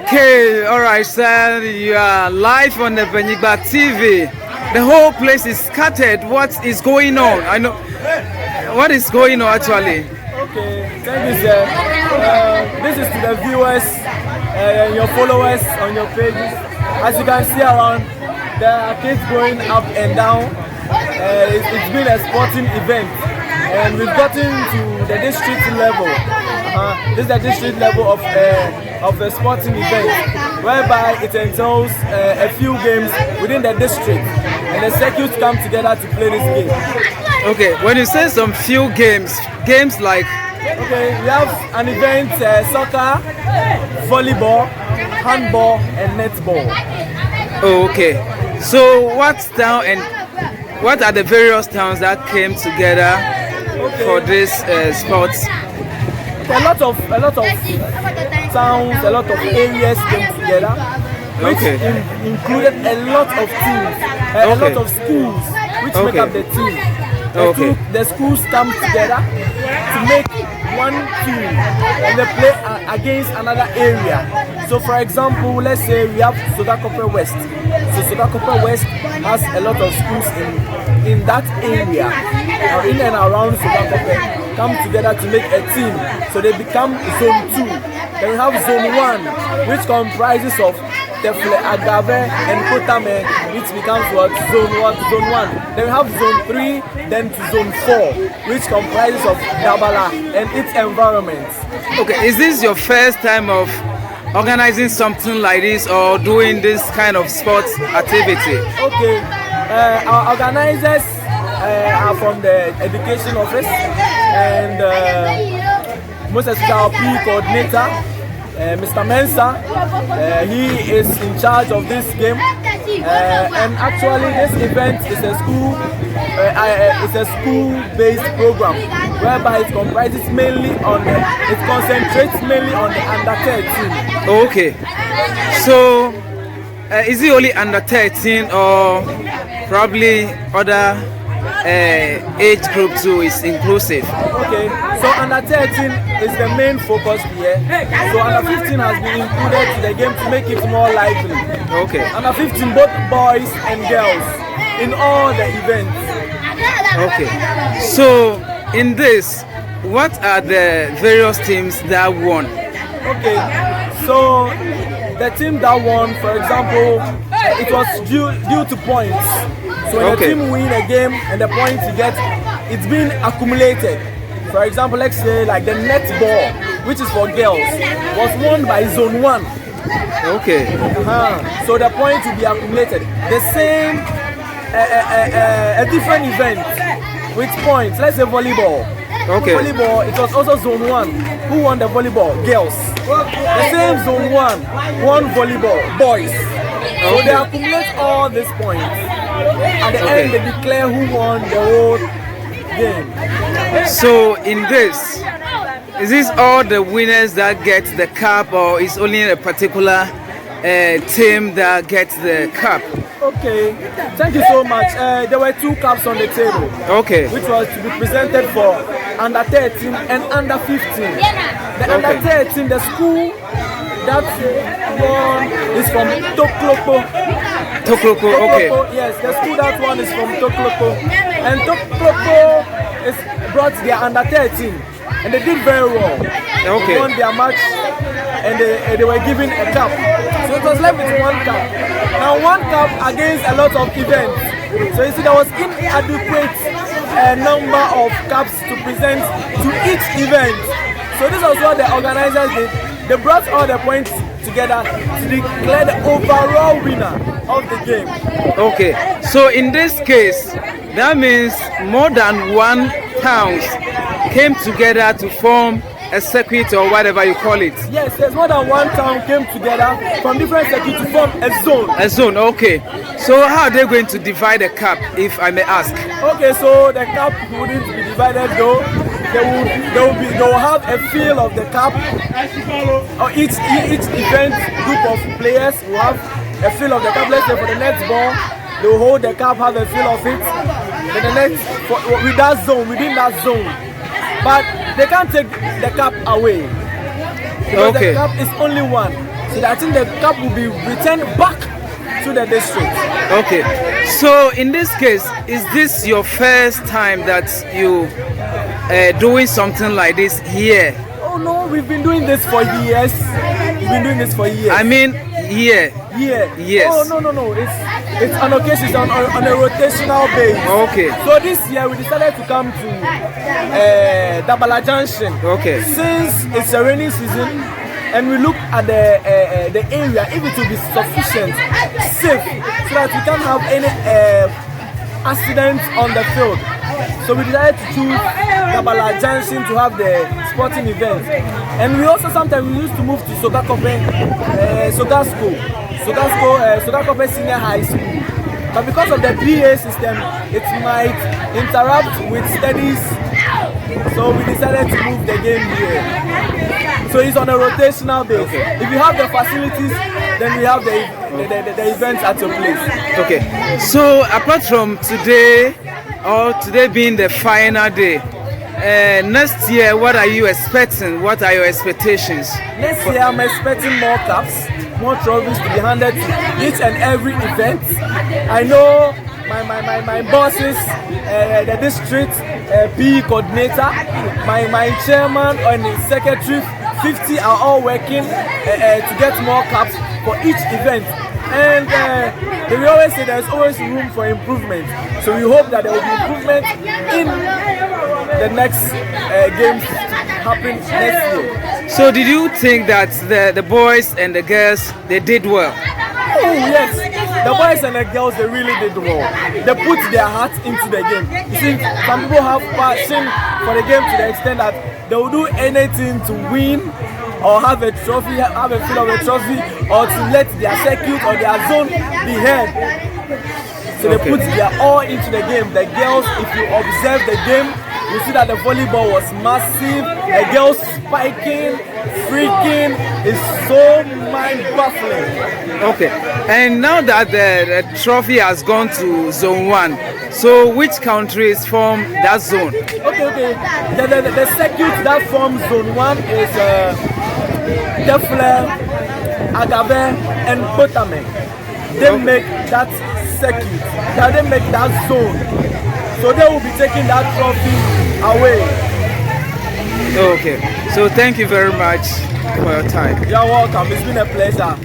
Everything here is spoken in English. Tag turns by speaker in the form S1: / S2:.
S1: Okay, all right, sir. You are live on the Ewenyigba TV. The whole place is scattered. What is going on? I know. What is going on actually?
S2: Okay, thank you, sir. This is to the viewers and your followers on your pages. As you can see around, there are kids going up and down. It's been a sporting event, and we've gotten to the district level. This is the district level of a sporting event, whereby it entails a few games within the district, and the circuits come together to play this game.
S1: Okay, when you say some few games like...
S2: Okay, we have an event, soccer, volleyball, handball, and netball.
S1: Oh, okay. So what town and what are the various towns that came together for this sports?
S2: A lot of towns, a lot of areas came together, which included a lot of teams, a lot of schools, which make up the team. The schools come together to make one team and they play against another area. So for example, let's say we have Sukuviwo West. So Sukuviwo West has a lot of schools in that area, in and around Sukuviwo, come together to make a team. So they become zone 2. Then we have zone 1, which comprises of Tefle, Agave, and Kotame, which becomes what? Zone 1. Then we have zone 3, then to zone 4, which comprises of Dabala and its environment.
S1: Okay, is this your first time of organizing something like this or doing this kind of sports activity?
S2: Okay, our organizers are from the education office, and most especially our PE coordinator, Mr. Mensa, he is in charge of this game, and actually this event is a school-based program, whereby it comprises mainly it concentrates mainly on the under 13.
S1: Okay, so is it only under 13 or probably other age group too is inclusive?
S2: Okay, so under 13 is the main focus here. So under 15 has been included to the game to make it more lively.
S1: Okay.
S2: Under 15, both boys and girls in all the events.
S1: Okay. So in this, what are the various teams that won?
S2: Okay, so the team that won, for example, it was due to points. So when the team win a game and the points you get, it's been accumulated. For example, let's say like the netball, which is for girls, was won by zone 1.
S1: Okay.
S2: So the points will be accumulated. The same, a different event with points. Let's say volleyball.
S1: Okay.
S2: Volleyball, it was also zone 1. Who won the volleyball? Girls. The same zone 1 won volleyball, boys. So they accumulate all these points. At the end, they declare who won the whole game.
S1: So in this, is this all the winners that get the cup, or is only a particular team that gets the cup?
S2: Okay, thank you so much. There were 2 cups on the table.
S1: Okay.
S2: Which was to be presented for under 13 and under 15. The under 13, the school that won is from Tokloko.
S1: Okay.
S2: Yes, the school that won is from Tokloko. And Tokloko is brought their under 13. And they did very well.
S1: Okay.
S2: They won their match and they were given a cup. So it was left with 1 cup. Now 1 cup against a lot of events. So you see there was inadequate number of cups to present to each event. So this was what the organizers did. They brought all the points together to declare the overall winner of the game.
S1: Okay, so in this case, that means more than 1 town came together to form a circuit or whatever you call it.
S2: Yes, there's more than 1 town came together from different circuits to form a zone.
S1: A zone, okay. So how are they going to divide the cup, if I may ask?
S2: Okay, so the cup wouldn't be divided though. They will have a feel of the cup. Or each event group of players will have a feel of the cup. Let's say for the netball, they will hold the cup, have a feel of it. Then the next, within that zone. But they can't take the cup away. Because the cup is only 1. So So I think the cup will be returned back to the district.
S1: Okay. So in this case, is this your first time that you doing something like this here?
S2: Oh no, we've been doing this for years. We've been doing this for years.
S1: I mean, here.
S2: Here.
S1: Yes.
S2: Oh no. It's on occasion, on a rotational base.
S1: Okay.
S2: So this year we decided to come to Dabala Junction.
S1: Okay.
S2: Since it's a rainy season, and we look at the area, if it will be sufficient, safe, so that we can't have any accidents on the field. So we decided to choose Dabala Junction to have the sporting events. And we also sometimes we used to move to Sogakope Senior High School. But because of the PA system, it might interrupt with studies. So we decided to move the game here. So it's on a rotational base. Okay. If you have the facilities, then we have the events at your place.
S1: Okay. So apart from today, or today being the final day, next year, what are you expecting? What are your expectations?
S2: Next year, I'm expecting more cups, more trophies to be handed to each and every event. I know my bosses, the district PE coordinator, my chairman and the secretary, 50 are all working to get more cups for each event. And we always say there's always room for improvement. So we hope that there will be improvement in the next games happen next year.
S1: So did you think that the boys and the girls, they did well?
S2: Oh yes, the boys and the girls, they really did well. They put their heart into the game. You see, some people have passion for the game to the extent that they will do anything to win or have a trophy, have a feel of a trophy, or to let their circuit or their zone be heard. So they put their all into the game. The girls, if you observe the game, you see that the volleyball was massive. The girls spiking, freaking, is so mind-baffling.
S1: Okay, and now that the trophy has gone to Zone 1, so which countries form that zone?
S2: Okay. The circuit that forms Zone 1 is Defle, Agave, and Potame. They make that circuit, they make that zone. So they will be taking that trophy away.
S1: Okay, so thank you very much for your time.
S2: You're welcome, it's been a pleasure.